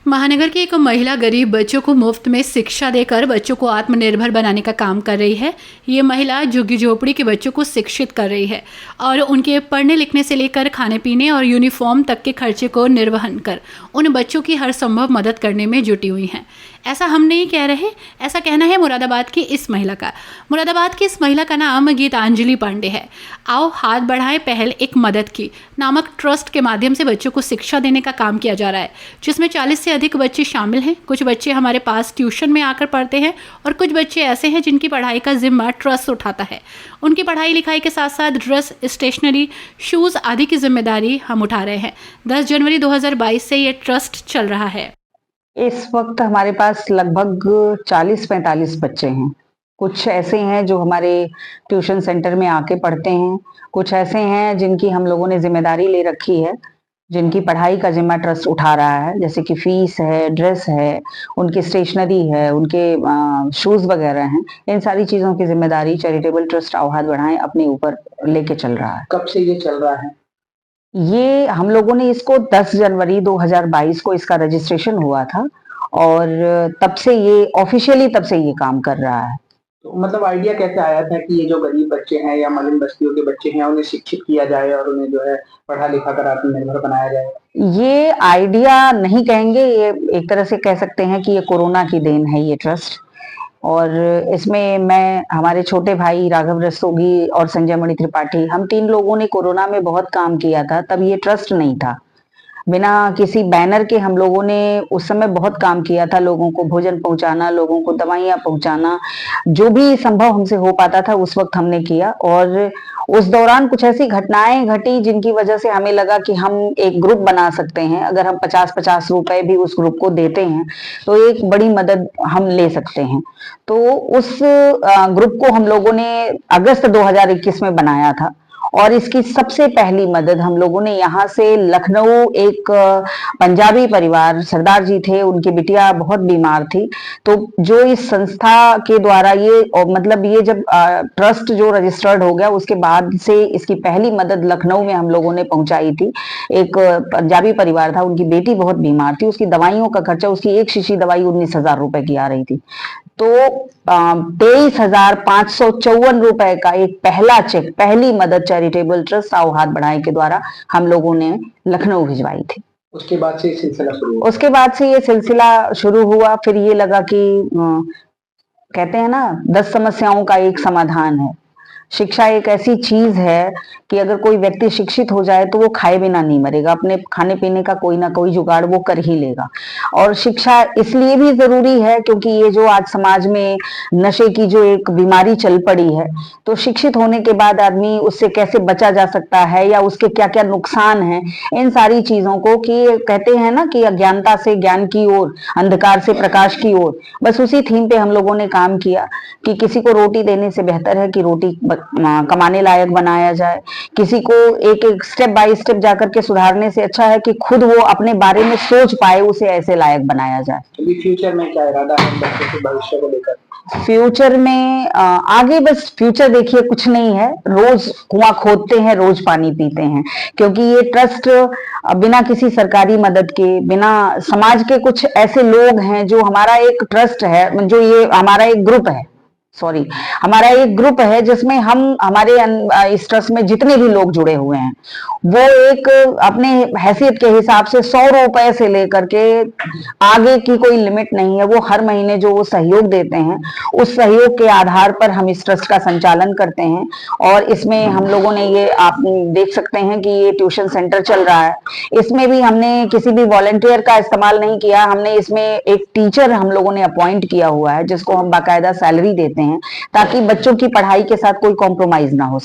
महानगर की एक महिला गरीब बच्चों को मुफ्त में शिक्षा देकर बच्चों को आत्मनिर्भर बनाने का काम कर रही है। ये महिला झुग्गी झोपड़ी के बच्चों को शिक्षित कर रही है और उनके पढ़ने लिखने से लेकर खाने पीने और यूनिफॉर्म तक के खर्चे को निर्वहन कर उन बच्चों की हर संभव मदद करने में जुटी हुई हैं। ऐसा हम नहीं कह रहे, ऐसा कहना है मुरादाबाद की इस महिला का। मुरादाबाद की इस महिला का नाम गीतांजलि पांडे है। आओ हाथ बढ़ाएं पहल एक मदद की नामक ट्रस्ट के माध्यम से बच्चों को शिक्षा देने का काम किया जा रहा है, जिसमें 40 से अधिक बच्चे शामिल हैं। कुछ बच्चे हमारे पास ट्यूशन में आकर पढ़ते हैं और कुछ बच्चे ऐसे हैं जिनकी पढ़ाई का जिम्मा ट्रस्ट उठाता है। उनकी पढ़ाई लिखाई के साथ साथ ड्रेस, स्टेशनरी, शूज़ आदि की जिम्मेदारी हम उठा रहे हैं। 10 जनवरी 2022 से ये ट्रस्ट चल रहा है। इस वक्त हमारे पास लगभग 40-45 बच्चे हैं। कुछ ऐसे हैं जो हमारे ट्यूशन सेंटर में आके पढ़ते हैं, कुछ ऐसे हैं जिनकी हम लोगों ने जिम्मेदारी ले रखी है, जिनकी पढ़ाई का जिम्मा ट्रस्ट उठा रहा है, जैसे कि फीस है, ड्रेस है, उनकी स्टेशनरी है, उनके शूज़ वगैरह हैं। इन सारी चीज़ों की जिम्मेदारी चैरिटेबल ट्रस्ट आओ हाथ बढ़ाएं अपने ऊपर लेके चल रहा है। कब से ये चल रहा है? ये हम लोगों ने इसको 10 जनवरी 2022 को इसका रजिस्ट्रेशन हुआ था और तब से ये ऑफिशियली तब से ये काम कर रहा है। तो मतलब आइडिया कैसे आया था कि ये जो गरीब बच्चे हैं या मलिन बस्तियों के बच्चे हैं उन्हें शिक्षित किया जाए और उन्हें जो है पढ़ा लिखा कर आत्मनिर्भर बनाया जाए? ये आइडिया नहीं कहेंगे, ये एक तरह से कह सकते हैं कि ये कोरोना की देन है ये ट्रस्ट। और इसमें मैं, हमारे छोटे भाई राघव रस्तोगी और संजय मणि त्रिपाठी, हम 3 लोगों ने कोरोना में बहुत काम किया था। तब ये ट्रस्ट नहीं था, बिना किसी बैनर के हम लोगों ने उस समय बहुत काम किया था। लोगों को भोजन पहुंचाना, लोगों को दवाइयां पहुंचाना, जो भी संभव हमसे हो पाता था उस वक्त हमने किया। और उस दौरान कुछ ऐसी घटनाएं घटी जिनकी वजह से हमें लगा कि हम एक ग्रुप बना सकते हैं। अगर हम 50-50 रुपए भी उस ग्रुप को देते हैं तो एक बड़ी मदद हम ले सकते हैं। तो उस ग्रुप को हम लोगों ने अगस्त 2021 में बनाया था और इसकी सबसे पहली मदद हम लोगों ने यहाँ से लखनऊ, एक पंजाबी परिवार, सरदार जी थे, उनकी बिटिया बहुत बीमार थी। तो जो इस संस्था के द्वारा ये, और मतलब ये जब ट्रस्ट जो रजिस्टर्ड हो गया उसके बाद से इसकी पहली मदद लखनऊ में हम लोगों ने पहुंचाई थी। एक पंजाबी परिवार था, उनकी बेटी बहुत बीमार थी, उसकी दवाइयों का खर्चा, उसकी एक शीशी दवाई 19,000 रुपए की आ रही थी। तो 23,554 रुपए का एक पहला चेक, पहली मदद चैरिटेबल ट्रस्ट आओ हाथ बढ़ाएं के द्वारा हम लोगों ने लखनऊ भिजवाई थी। उसके बाद से ये सिलसिला शुरू हुआ? उसके बाद से ये सिलसिला शुरू हुआ। फिर ये लगा कि कहते हैं ना, 10 समस्याओं का एक समाधान है। शिक्षा एक ऐसी चीज है कि अगर कोई व्यक्ति शिक्षित हो जाए तो वो खाए बिना नहीं मरेगा, अपने खाने पीने का कोई ना कोई जुगाड़ वो कर ही लेगा। और शिक्षा इसलिए भी जरूरी है क्योंकि ये जो आज समाज में नशे की जो एक बीमारी चल पड़ी है, तो शिक्षित होने के बाद आदमी उससे कैसे बचा जा सकता है या उसके क्या क्या नुकसान हैं, इन सारी चीजों को, कि कहते हैं ना कि अज्ञानता से ज्ञान की ओर, अंधकार से प्रकाश की ओर, बस उसी थीम पे हम लोगों ने काम किया कि किसी को रोटी देने से बेहतर है कि रोटी कमाने लायक बनाया जाए। किसी को एक एक स्टेप बाय स्टेप जाकर के सुधारने से अच्छा है कि खुद वो अपने बारे में सोच पाए, उसे ऐसे लायक बनाया जाए। अभी फ्यूचर में क्या इरादा है बच्चों के भविष्य को लेकर? फ्यूचर में आगे बस फ्यूचर देखिए कुछ नहीं है, रोज कुआं खोदते हैं, रोज पानी पीते हैं। क्योंकि ये ट्रस्ट बिना किसी सरकारी मदद के, बिना, समाज के कुछ ऐसे लोग हैं जो, हमारा एक ट्रस्ट है, जो ये हमारा एक ग्रुप है, हमारा एक ग्रुप है जिसमें हम, हमारे इस ट्रस्ट में जितने भी लोग जुड़े हुए हैं वो एक अपने हैसियत के हिसाब से 100 रुपए से लेकर के आगे की कोई लिमिट नहीं है। वो हर महीने जो वो सहयोग देते हैं उस सहयोग के आधार पर हम इस ट्रस्ट का संचालन करते हैं। और इसमें हम लोगों ने, ये आप देख सकते हैं कि ये ट्यूशन सेंटर चल रहा है, इसमें भी हमने किसी भी वॉलंटियर का इस्तेमाल नहीं किया। हमने इसमें एक टीचर हम लोगों ने अपॉइंट किया हुआ है जिसको हम बाकायदा सैलरी देते हैं ताकि बच्चों की पढ़ाई के साथ कोई कॉम्प्रोमाइज ना हो।